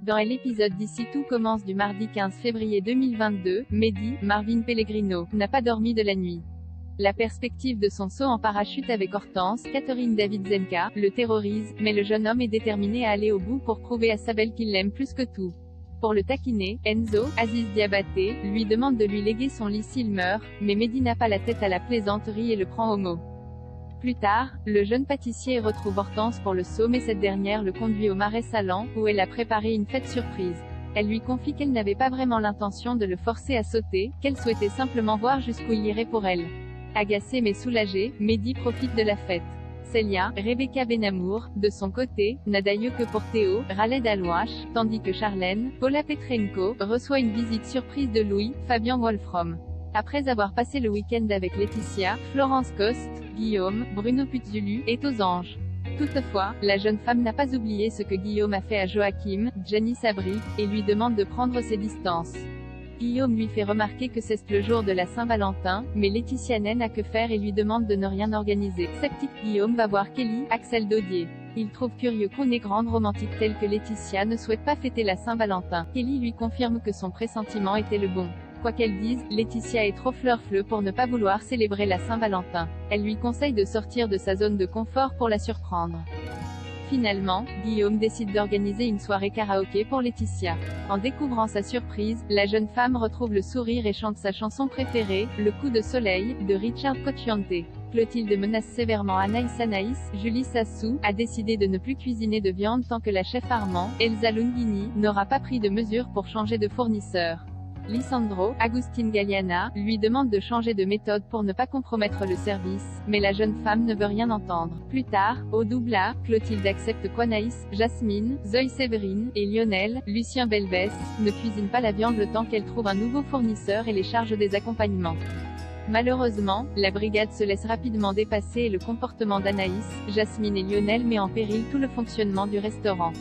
Dans l'épisode d'ici tout commence du mardi 15 février 2022, Mehdi, Marvin Pellegrino, n'a pas dormi de la nuit. La perspective de son saut en parachute avec Hortense, Catherine Davidzenka, le terrorise, mais le jeune homme est déterminé à aller au bout pour prouver à sa belle qu'il l'aime plus que tout. Pour le taquiner, Enzo, Aziz Diabaté, lui demande de lui léguer son lit s'il meurt, mais Mehdi n'a pas la tête à la plaisanterie et le prend au mot. Plus tard, le jeune pâtissier retrouve Hortense pour le saut mais cette dernière le conduit au Marais Sallant, où elle a préparé une fête surprise. Elle lui confie qu'elle n'avait pas vraiment l'intention de le forcer à sauter, qu'elle souhaitait simplement voir jusqu'où il irait pour elle. Agacé mais soulagé, Mehdi profite de la fête. Célia, Rebecca Benamour, de son côté, n'a d'ailleurs que pour Théo, Khaled Alouache, tandis que Charlène, Paula Petrenko, reçoit une visite surprise de Louis, Fabien Wolfram. Après avoir passé le week-end avec Laetitia, Florence Coste, Guillaume, Bruno Putzulu, est aux anges. Toutefois, la jeune femme n'a pas oublié ce que Guillaume a fait à Joachim, Gianni Sabri, et lui demande de prendre ses distances. Guillaume lui fait remarquer que c'est le jour de la Saint-Valentin, mais Laetitia n'a que faire et lui demande de ne rien organiser. Sceptique, Guillaume va voir Kelly, Axel Daudier. Il trouve curieux qu'on ait grande romantique telle que Laetitia ne souhaite pas fêter la Saint-Valentin. Kelly lui confirme que son pressentiment était le bon. Quoi qu'elle dise, Laetitia est trop fleur-fleu pour ne pas vouloir célébrer la Saint-Valentin. Elle lui conseille de sortir de sa zone de confort pour la surprendre. Finalement, Guillaume décide d'organiser une soirée karaoké pour Laetitia. En découvrant sa surprise, la jeune femme retrouve le sourire et chante sa chanson préférée, Le coup de soleil, de Richard Cocciante. Clotilde menace sévèrement Anaïs. Julie Sassou a décidé de ne plus cuisiner de viande tant que la chef Armand, Elsa Lunghini, n'aura pas pris de mesures pour changer de fournisseur. Lisandro, Agustin Galliana, lui demande de changer de méthode pour ne pas compromettre le service, mais la jeune femme ne veut rien entendre. Plus tard, au double A, Clotilde accepte qu'Anaïs, Jasmine, Zoé Séverine, et Lionel, Lucien Belbès, ne cuisinent pas la viande le temps qu'elle trouve un nouveau fournisseur et les charge des accompagnements. Malheureusement, la brigade se laisse rapidement dépasser et le comportement d'Anaïs, Jasmine et Lionel met en péril tout le fonctionnement du restaurant.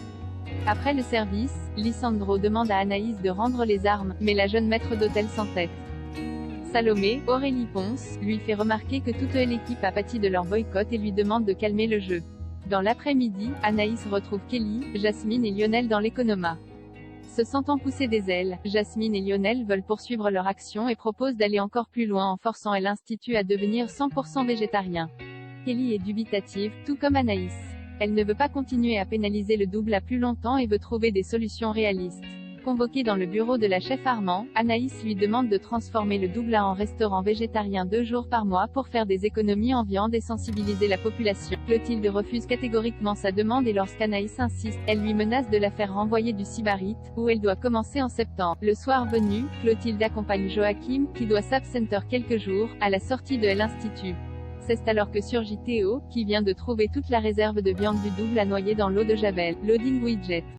Après le service, Lisandro demande à Anaïs de rendre les armes, mais la jeune maître d'hôtel s'entête. Salomé, Aurélie Ponce, lui fait remarquer que toute l'équipe a pâti de leur boycott et lui demande de calmer le jeu. Dans l'après-midi, Anaïs retrouve Kelly, Jasmine et Lionel dans l'économa. Se sentant pousser des ailes, Jasmine et Lionel veulent poursuivre leur action et proposent d'aller encore plus loin en forçant l'Institut à devenir 100% végétarien. Kelly est dubitative, tout comme Anaïs. Elle ne veut pas continuer à pénaliser le double à plus longtemps et veut trouver des solutions réalistes. Convoquée dans le bureau de la chef Armand, Anaïs lui demande de transformer le double en restaurant végétarien 2 jours par mois pour faire des économies en viande et sensibiliser la population. Clotilde refuse catégoriquement sa demande et lorsqu'Anaïs insiste, elle lui menace de la faire renvoyer du Sybarite, où elle doit commencer en septembre. Le soir venu, Clotilde accompagne Joachim, qui doit s'absenter quelques jours, à la sortie de l'Institut. C'est alors que surgit Théo, qui vient de trouver toute la réserve de viande du double à noyer dans l'eau de Javel. Loading widget.